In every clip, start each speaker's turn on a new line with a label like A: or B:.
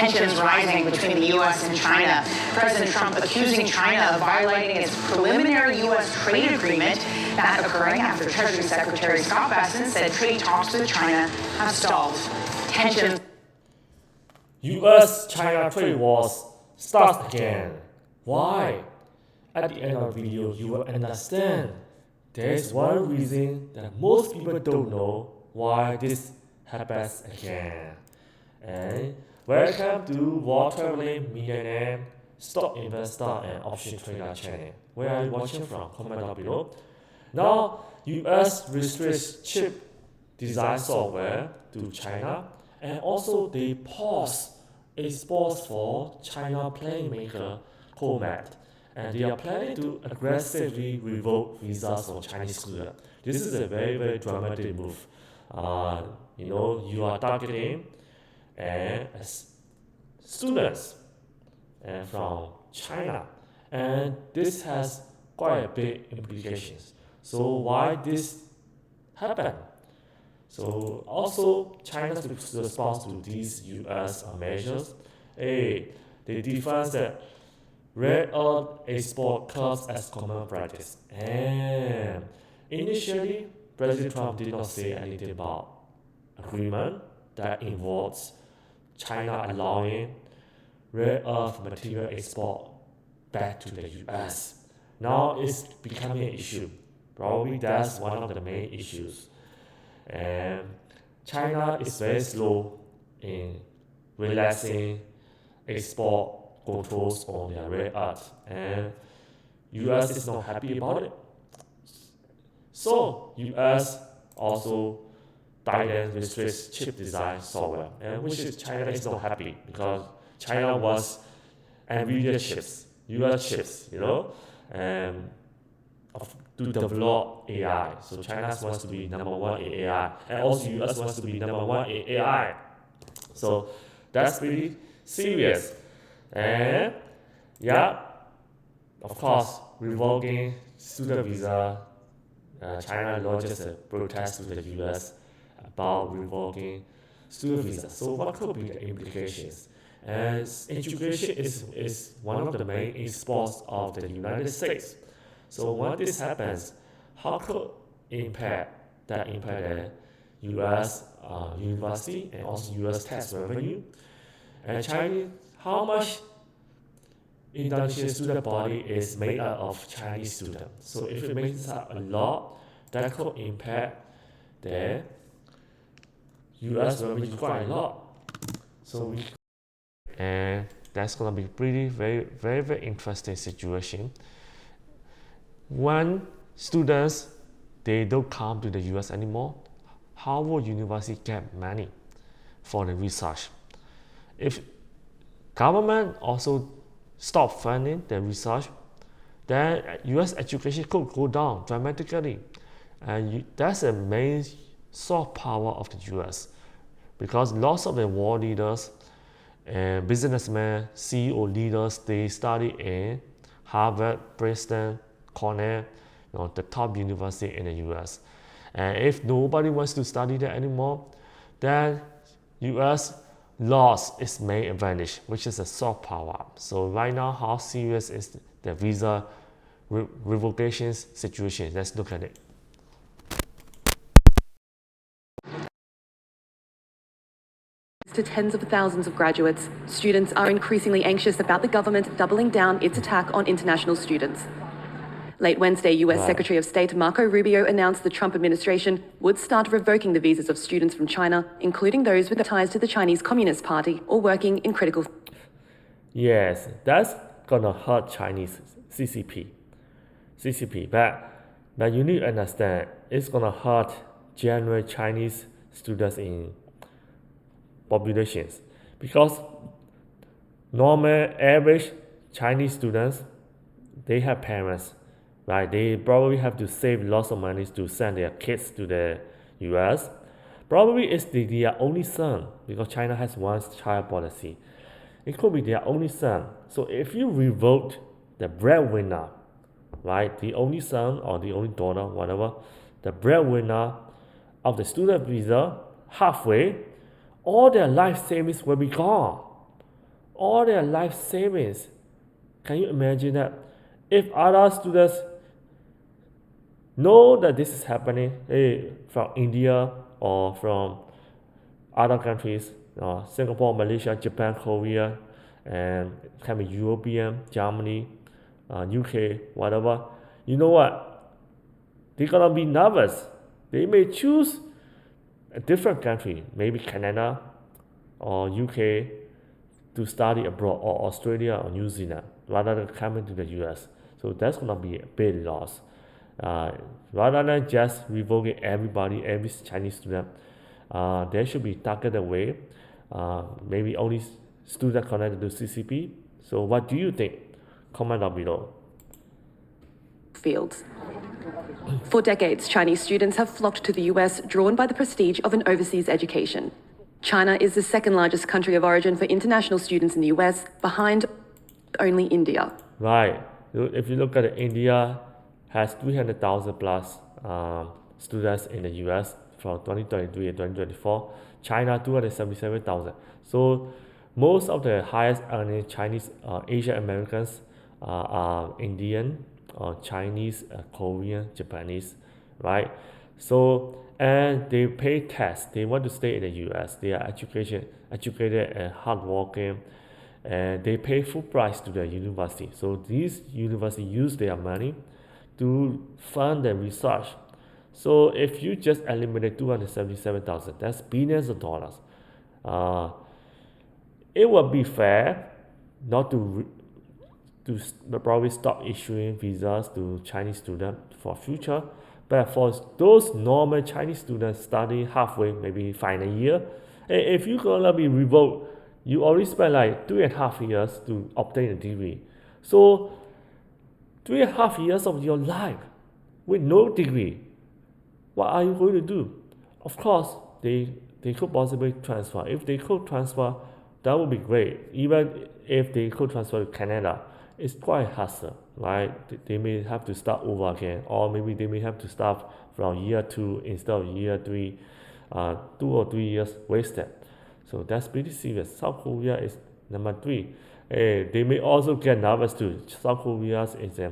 A: Tensions rising between the U.S. and China. President Trump accusing China of violating its preliminary U.S. trade agreement. That occurring after Treasury Secretary Scott Bessent said trade talks with China have stalled. Tensions.
B: US-China trade wars starts again. Why? At the end of the video, you will understand. There's one reason that most people don't know why this happens again. And welcome to War Traveling Millionaire, Stock Investor and Option Trader channel. Where are you watching from? Comment down below. Now, US restricts chip design software to China, and also they pause exports for China plane maker Comet, and they are planning to aggressively revoke visas for Chinese students. This is a very, very dramatic move. You are targeting students from China, and this has quite a big implications. So why this happened? So also China's response to these US measures, they define that rare earth export curbs as common practice. And initially, President Trump did not say anything about agreement that involves China allowing rare earth material export back to the US. Now it's becoming an issue. Probably that's one of the main issues. And China is very slow in relaxing export controls on their rare earth, and US is not happy about it. So US also tightens restricts chip design software, and which is China is not happy because China wants NVIDIA chips, US chips, and to develop AI. So China wants to be number one in AI, and also US wants to be number one in AI. So that's pretty serious. And of course, revoking student visa, China launches a protest to the US about revoking student visa. So what could be the implications? And education is one of the main exports of the United States. So when this happens, how could impact the U.S. University and also U.S. tax revenue? And how much Indonesian student body is made up of Chinese students? So if it makes up a lot, that could impact the U.S. revenue quite a lot. And that's gonna be very, very interesting situation. When students they don't come to the US anymore, how will university get money for the research? If government also stop funding the research, then US education could go down dramatically. And that's the main soft power of the US, because lots of the world leaders and businessmen, CEO leaders, they study in Harvard, Princeton, Cornell, the top university in the US. And if nobody wants to study there anymore, then US lost its main advantage, which is a soft power. So right now, how serious is the visa revocation situation? Let's look at it.
C: To tens of thousands of graduates, students are increasingly anxious about the government doubling down its attack on international students. Late Wednesday, US Secretary of State Marco Rubio announced the Trump administration would start revoking the visas of students from China, including those with ties to the Chinese Communist Party or working in critical...
B: Yes, that's gonna hurt Chinese CCP, but you need to understand, it's gonna hurt general Chinese students in populations, because normal average Chinese students, they have parents, right? They probably have to save lots of money to send their kids to the US. Probably it's their only son, because China has one child policy. It could be their only son. So if you revoke the breadwinner, right, the only son or the only daughter, whatever, the breadwinner of the student visa, halfway, all their life savings will be gone. all their life savings. Can you imagine that? If other students know that this is happening, from India or from other countries, Singapore, Malaysia, Japan, Korea, and can be European, Germany, UK, whatever, you know what? They're gonna be nervous. They may choose a different country, maybe Canada or UK, to study abroad, or Australia or New Zealand, rather than coming to the US. So that's gonna be a big loss. Rather than just revoking everybody, every Chinese student, there should be targeted way. Maybe only students connected to CCP. So what do you think? Comment down below.
C: Fields. For decades, Chinese students have flocked to the US, drawn by the prestige of an overseas education. China is the second largest country of origin for international students in the US, behind only India.
B: Right. If you look at India, has 300,000 plus students in the US from 2023 and 2024. China 277,000. So most of the highest earning Chinese Asian Americans are Indian, Chinese, Korean, Japanese, right? So and they pay tax. They want to stay in the US. They are educated and hardworking, and they pay full price to the university. So these universities use their money to fund the research. So if you just eliminate 277,000, that's billions of dollars. It would be fair not to probably stop issuing visas to Chinese students for future. But for those normal Chinese students studying halfway, maybe final year, if you're gonna be revoked, you already spent like 3.5 years to obtain a degree. So 3.5 years of your life with no degree, what are you going to do? Of course, they could possibly transfer. If they could transfer, that would be great. Even if they could transfer to Canada, it's quite hassle, right? They may have to start over again, or maybe they may have to start from year 2 instead of year 3. 2 or 3 years wasted. So that's pretty serious. South Korea is number 3. They may also get nervous too. South Korea is a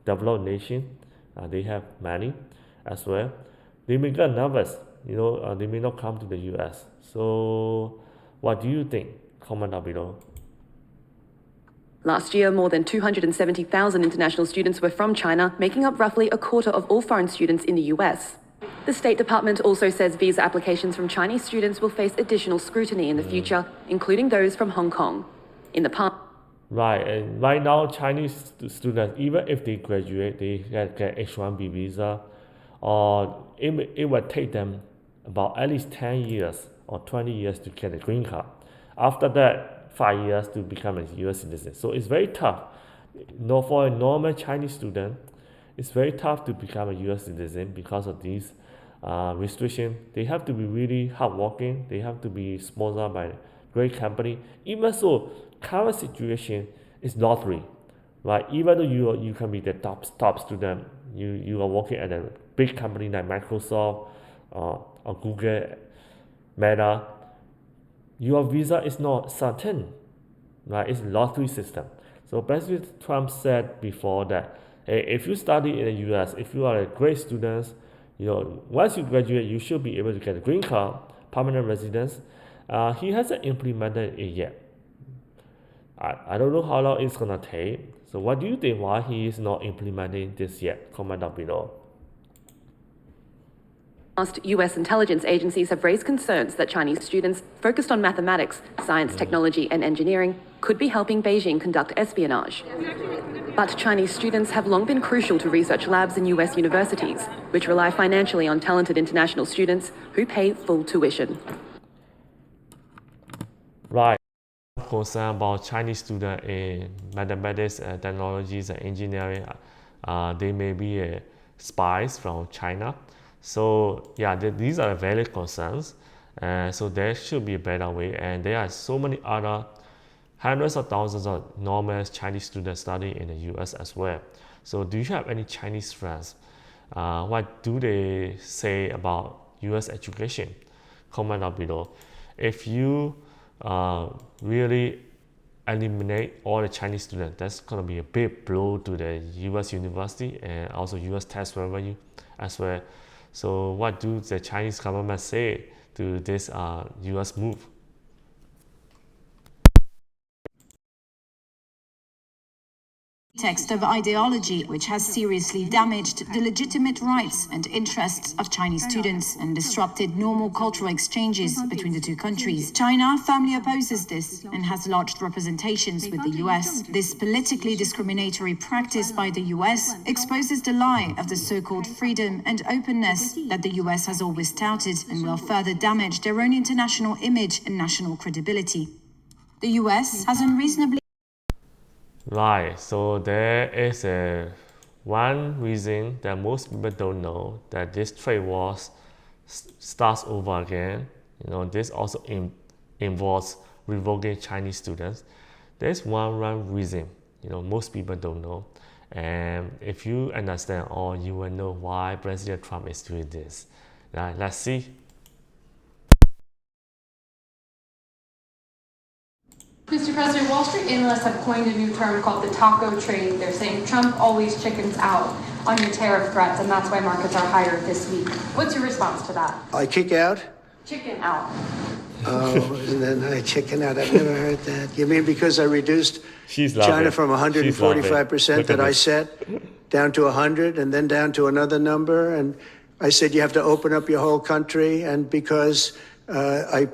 B: developed nation. They have money as well. They may get nervous. They may not come to the US. So what do you think? Comment down below.
C: Last year, more than 270,000 international students were from China, making up roughly a quarter of all foreign students in the US. The State Department also says visa applications from Chinese students will face additional scrutiny in the future, including those from Hong Kong. In the past,
B: right, and right now Chinese students, even if they graduate, they get H-1B visa, or it will take them about at least 10 years or 20 years to get a green card. After that, 5 years to become a US citizen. So it's very tough. For a normal Chinese student, it's very tough to become a US citizen because of these restrictions. They have to be really hardworking. They have to be sponsored by a great company. Even so, current situation is lottery, right? Even though you can be the top student, you are working at a big company like Microsoft or Google, Meta, your visa is not certain, right? It's a lottery system. So President Trump said before that, hey, if you study in the US, if you are a great student, once you graduate, you should be able to get a green card, permanent residence. He hasn't implemented it yet. I don't know how long it's gonna take. So what do you think why he is not implementing this yet? Comment down below.
C: US intelligence agencies have raised concerns that Chinese students focused on mathematics, science, technology, and engineering could be helping Beijing conduct espionage. But Chinese students have long been crucial to research labs in US universities, which rely financially on talented international students who pay full tuition.
B: Right. Concern about Chinese students in mathematics, technologies, and engineering. They may be spies from China. So yeah, these are valid concerns. So there should be a better way. And there are so many other hundreds of thousands of normal Chinese students studying in the US as well. So do you have any Chinese friends? What do they say about US education? Comment down below. If you really eliminate all the Chinese students, that's going to be a big blow to the U.S. university and also U.S. tax revenue as well. So what do the Chinese government say to this U.S. move?
D: Text of ideology which has seriously damaged the legitimate rights and interests of Chinese students and disrupted normal cultural exchanges between the two countries. China firmly opposes this and has lodged representations with the US. This politically discriminatory practice by the US exposes the lie of the so-called freedom and openness that the US has always touted and will further damage their own international image and national credibility. The US has unreasonably
B: Right, so there is one reason that most people don't know that this trade war starts over again. This also involves revoking Chinese students. There's one reason, most people don't know. And if you understand all, you will know why President Trump is doing this. Now, let's see.
E: Mr. President, Wall Street analysts have coined a new term called the taco trade. They're saying Trump always chickens out on your tariff threats, and that's why markets are higher this week. What's your response to that?
F: I kick out?
E: Chicken out.
F: Oh, and then I chicken out. I've never heard that. You mean because I reduced China from 145% that I set down to 100 and then down to another number? And I said you have to open up your whole country. And because I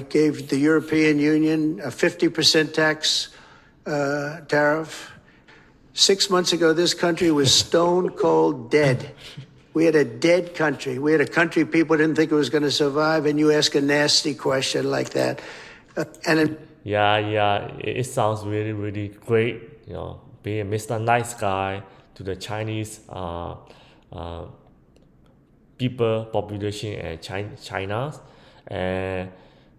F: gave the European Union a 50% tax tariff. 6 months ago, this country was stone cold dead. We had a dead country. We had a country people didn't think it was going to survive, and you ask a nasty question like that.
B: It sounds really, really great. Being Mr. Nice Guy to the Chinese people population and China.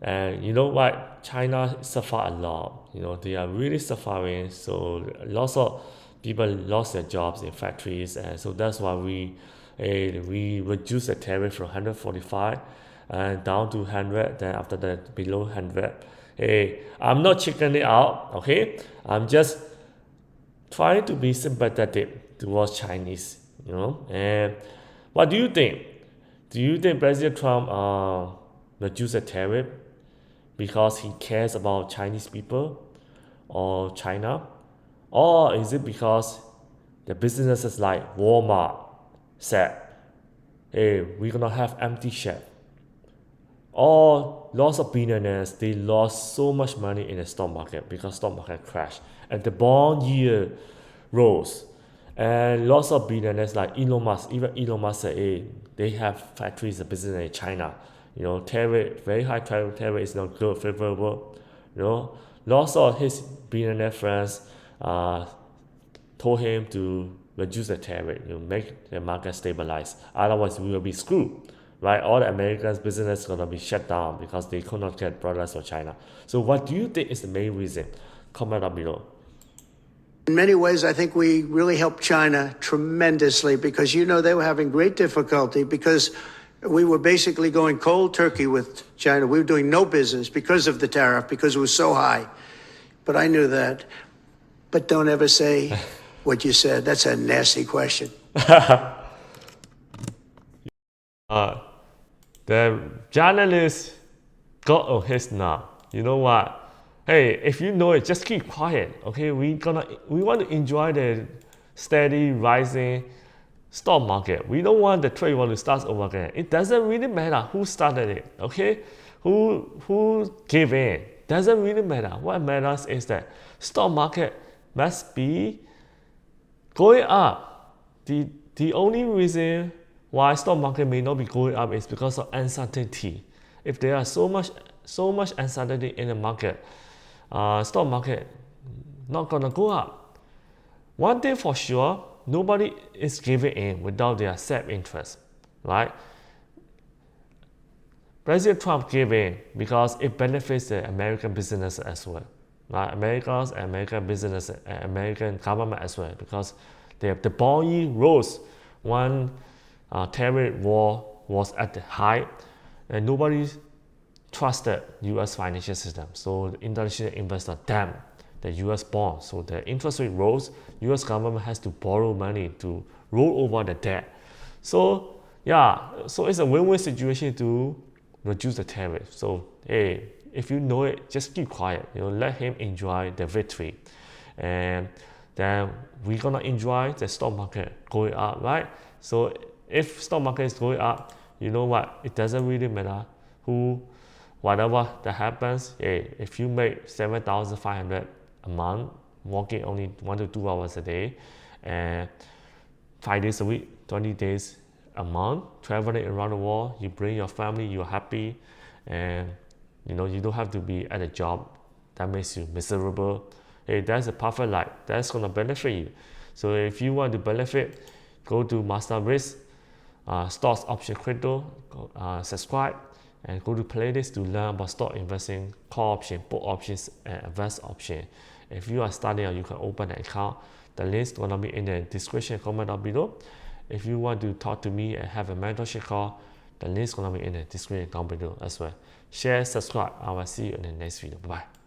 B: And you know what? China suffer a lot. They are really suffering. So lots of people lost their jobs in factories, and so that's why we reduce the tariff from 145 and down to 100. Then after that, below 100. Hey, I'm not chickening out. Okay, I'm just trying to be sympathetic towards Chinese. And what do you think? Do you think President Trump reduce the tariff because he cares about Chinese people or China? Or is it because the businesses like Walmart said, hey, we're gonna have empty shelf? Or lots of billionaires, they lost so much money in the stock market because stock market crashed and the bond yield rose. And lots of billionaires like Elon Musk, even Elon Musk said, hey, they have factories and business in China. Tariff, very high tariff is not good, favorable. Lots of his billionaire friends told him to reduce the tariff, make the market stabilize. Otherwise, we will be screwed, right? All the American business is gonna be shut down because they could not get products from China. So, what do you think is the main reason? Comment down below.
F: In many ways, I think we really helped China tremendously because they were having great difficulty because we were basically going cold turkey with China. We were doing no business because of the tariff, because it was so high. But I knew that. But don't ever say what you said. That's a nasty question.
B: The journalist got on his nut. You know what? Hey, if you know it, just keep quiet. Okay, we want to enjoy the steady rising stock market. We don't want the trade war to start over again. It doesn't really matter who started it, okay? Who gave in. Doesn't really matter. What matters is that stock market must be going up. The only reason why stock market may not be going up is because of uncertainty. If there are so much uncertainty in the market, stock market not gonna go up. One thing for sure, nobody is giving in without their self-interest, right? President Trump gave in because it benefits the American business as well, right? American business, and American government as well, because the bond yield rose when tariff war was at the height, and nobody trusted US financial system. So the international investor damn the US bond. So the interest rate rose, US government has to borrow money to roll over the debt. So yeah, so it's a win-win situation to reduce the tariff. So hey, if you know it, just keep quiet. Let him enjoy the victory, and then we're gonna enjoy the stock market going up, right? So if stock market is going up, you know what? It doesn't really matter whatever that happens. Hey, if you make 7,500 a month, working only 1 to 2 hours a day, and 5 days a week, 20 days a month, traveling around the world, you bring your family, you're happy, and you don't have to be at a job that makes you miserable. Hey, that's a perfect life. That's gonna benefit you. So if you want to benefit, go to Master Risk, Stocks Option Crypto, subscribe, and go to playlist to learn about stock investing, call option, put options, and advanced option. If you are starting, you can open an account. The link's gonna be in the description comment down below. If you want to talk to me and have a mentorship call, the link's gonna be in the description down below as well. Share, subscribe. I will see you in the next video. Bye bye.